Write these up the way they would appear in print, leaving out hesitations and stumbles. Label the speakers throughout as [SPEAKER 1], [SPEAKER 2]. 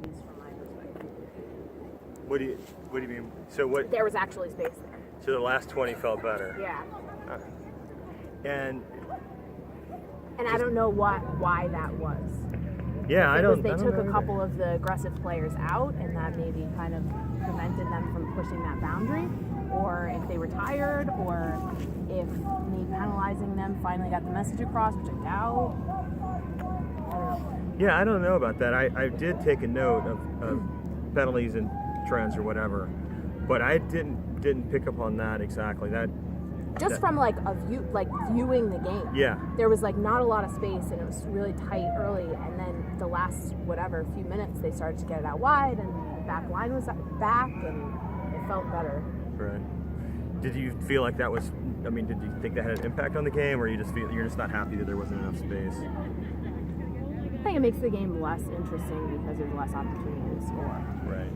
[SPEAKER 1] from my perspective.
[SPEAKER 2] What do you mean? So what?
[SPEAKER 1] There was actually space there.
[SPEAKER 2] So the last 20 felt better.
[SPEAKER 1] Yeah.
[SPEAKER 2] And
[SPEAKER 1] I don't know why that was.
[SPEAKER 2] yeah, I don't.
[SPEAKER 1] They
[SPEAKER 2] I don't
[SPEAKER 1] took
[SPEAKER 2] know
[SPEAKER 1] a
[SPEAKER 2] either.
[SPEAKER 1] couple of the aggressive players out, and that maybe kind of prevented them from pushing that boundary, or if they were tired, or if me penalizing them finally got the message across, which I doubt. I don't know.
[SPEAKER 2] Yeah, I don't know about that. I did take a note of penalties and trends or whatever, but I didn't pick up on that exactly.
[SPEAKER 1] Just from viewing the game.
[SPEAKER 2] Yeah.
[SPEAKER 1] There was not a lot of space, and it was really tight early, and then the last few minutes they started to get it out wide, and the back line was back, and it felt better.
[SPEAKER 2] Right. Did you feel like that was? I mean, did you think that had an impact on the game, or you're just not happy that there wasn't enough space?
[SPEAKER 1] I think it makes the game less interesting because there's less opportunity to score.
[SPEAKER 2] Right.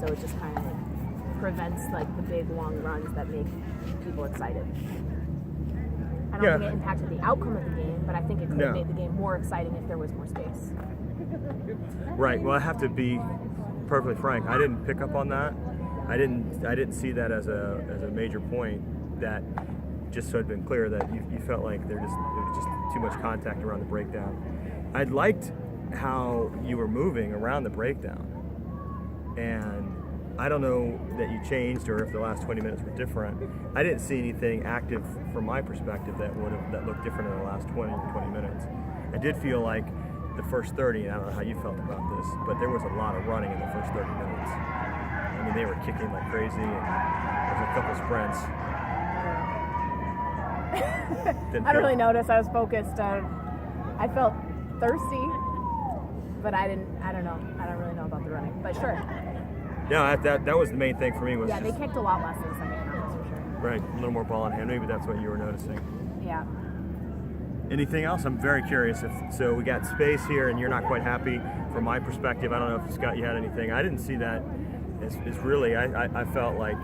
[SPEAKER 1] So it just kind of prevents the big long runs that make people excited. I don't think it impacted the outcome of the game, but I think it could have made the game more exciting if there was more space.
[SPEAKER 2] Right. Well, I have to be perfectly frank. I didn't pick up on that. I didn't see that as a major point. That just so it had been clear that you felt like there was just too much contact around the breakdown. I liked how you were moving around the breakdown, and I don't know that you changed or if the last 20 minutes were different. I didn't see anything active from my perspective that looked different in the last 20 minutes. I did feel like the first 30, and I don't know how you felt about this, but there was a lot of running in the first 30 minutes. I mean, they were kicking like crazy, and there was a couple sprints.
[SPEAKER 1] I don't really notice. I was focused. I felt thirsty, but I don't know. I don't really know about the running, but sure.
[SPEAKER 2] Yeah, that was the main thing for me. Was
[SPEAKER 1] they kicked a lot less in the second half, that's for sure.
[SPEAKER 2] Right, a little more ball in hand. Maybe that's what you were noticing.
[SPEAKER 1] Yeah.
[SPEAKER 2] Anything else? I'm very curious. So we got space here, and you're not quite happy. From my perspective, I don't know if Scott, you had anything. I didn't see that. It's really. I felt like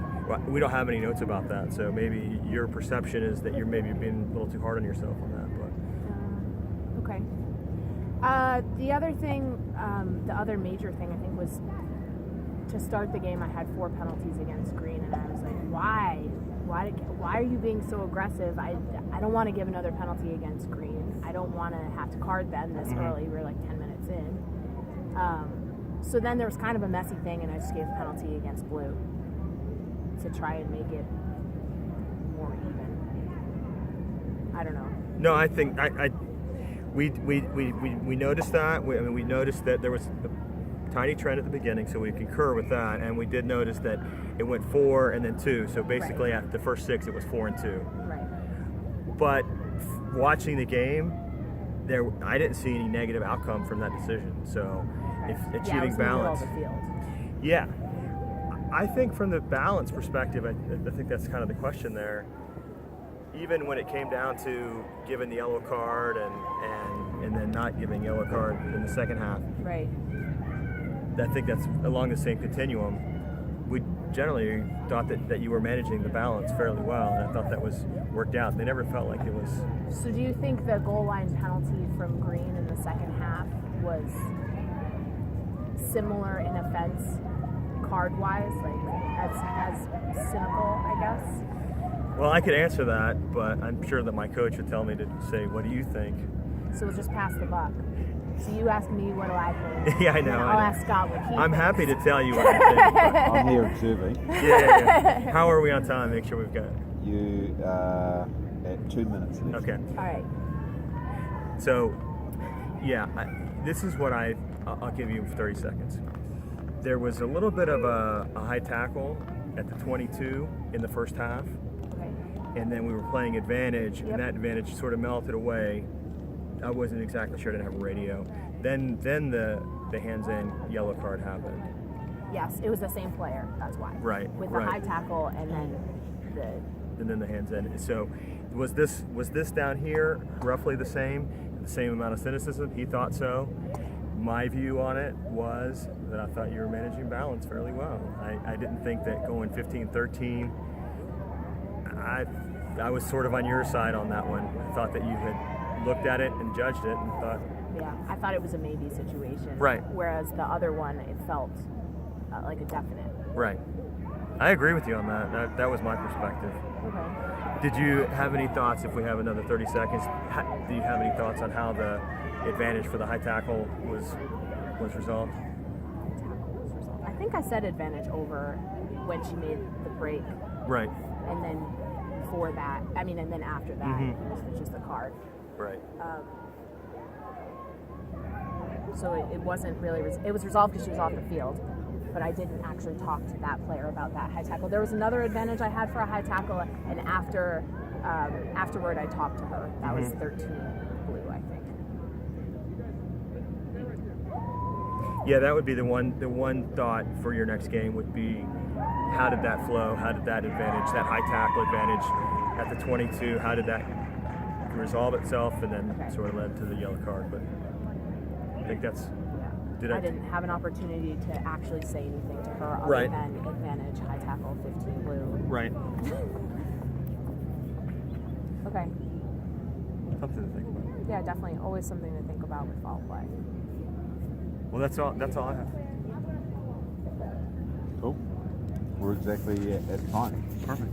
[SPEAKER 2] we don't have any notes about that. So maybe your perception is that you're maybe being a little too hard on yourself on that. But
[SPEAKER 1] okay. The other thing, the other major thing, I think, was to start the game. I had 4 penalties against Green, and I was like, why? Why are you being so aggressive? I don't want to give another penalty against Green. I don't want to have to card them this early. We're 10 minutes in. So then there was kind of a messy thing, and I just gave a penalty against Blue to try and make it more even. I don't know.
[SPEAKER 2] No, I think we noticed that. We noticed that there was a tiny trend at the beginning, so we concur with that, and we did notice that it went 4 and then 2. So basically, after the first 6, it was 4 and 2.
[SPEAKER 1] Right.
[SPEAKER 2] But watching the game, I didn't see any negative outcome from that decision. So, if achieving balance,
[SPEAKER 1] in the middle of the field.
[SPEAKER 2] Yeah, I think from the balance perspective, I think that's kind of the question there. Even when it came down to giving the yellow card and then not giving yellow card in the second half,
[SPEAKER 1] right?
[SPEAKER 2] I think that's along the same continuum. We generally thought that you were managing the balance fairly well, and I thought that was worked out. They never felt like it was.
[SPEAKER 1] So do you think the goal line penalty from Green in the second half was similar in offense card-wise, as cynical, I guess?
[SPEAKER 2] Well, I could answer that, but I'm sure that my coach would tell me to say, what do you think?
[SPEAKER 1] So we'll just pass the buck. So you ask me, what do I think?
[SPEAKER 2] Yeah, I know.
[SPEAKER 1] I'll ask Scott what he
[SPEAKER 2] I'm
[SPEAKER 1] thinks.
[SPEAKER 2] happy to tell you what I think.
[SPEAKER 3] I'm here observing.
[SPEAKER 2] Yeah. How are we on time? Make sure we've got.
[SPEAKER 3] You are at 2 minutes left.
[SPEAKER 2] Okay.
[SPEAKER 1] All right.
[SPEAKER 2] So, yeah, this is what I'll give you 30 seconds. There was a little bit of a high tackle at the 22 in the first half.
[SPEAKER 1] Okay.
[SPEAKER 2] And then we were playing advantage,
[SPEAKER 1] Yep.
[SPEAKER 2] and that advantage sort of melted away. I wasn't exactly sure. I didn't have a radio. Then the hands-in yellow card happened.
[SPEAKER 1] Yes, it was the same player. That's why.
[SPEAKER 2] Right.
[SPEAKER 1] With the high tackle and then
[SPEAKER 2] the hands-in. So was this down here roughly the same amount of cynicism? He thought so. My view on it was that I thought you were managing balance fairly well. I didn't think that going 15-13. I was sort of on your side on that one. I thought that you had looked at it and judged it and thought
[SPEAKER 1] Yeah, I thought it was a maybe situation.
[SPEAKER 2] Right.
[SPEAKER 1] Whereas the other one, it felt like a definite.
[SPEAKER 2] Right. I agree with you on that. That was my perspective.
[SPEAKER 1] Okay.
[SPEAKER 2] Did you have any thoughts, if we have another 30 seconds, do you have any thoughts on how the advantage for the high tackle was resolved?
[SPEAKER 1] I think I said advantage over when she made the break.
[SPEAKER 2] Right.
[SPEAKER 1] And then for that, and then after that, it was just a card.
[SPEAKER 2] Right.
[SPEAKER 1] So it wasn't really, it was resolved because she was off the field, but I didn't actually talk to that player about that high tackle. There was another advantage I had for a high tackle, and afterward I talked to her. That was 13 blue, I think.
[SPEAKER 2] Yeah, that would be the one thought for your next game would be, how did that flow? How did that advantage, that high tackle advantage at the 22, how did that resolve itself, and then sort of led to the yellow card? But I think that's...
[SPEAKER 1] I didn't have an opportunity to actually say anything to her other than advantage, high tackle, 15 blue.
[SPEAKER 2] Right.
[SPEAKER 1] Okay.
[SPEAKER 2] Something to think about.
[SPEAKER 1] Yeah, definitely. Always something to think about with foul play.
[SPEAKER 2] Well, that's all I have.
[SPEAKER 3] Cool. We're exactly at time.
[SPEAKER 2] Perfect.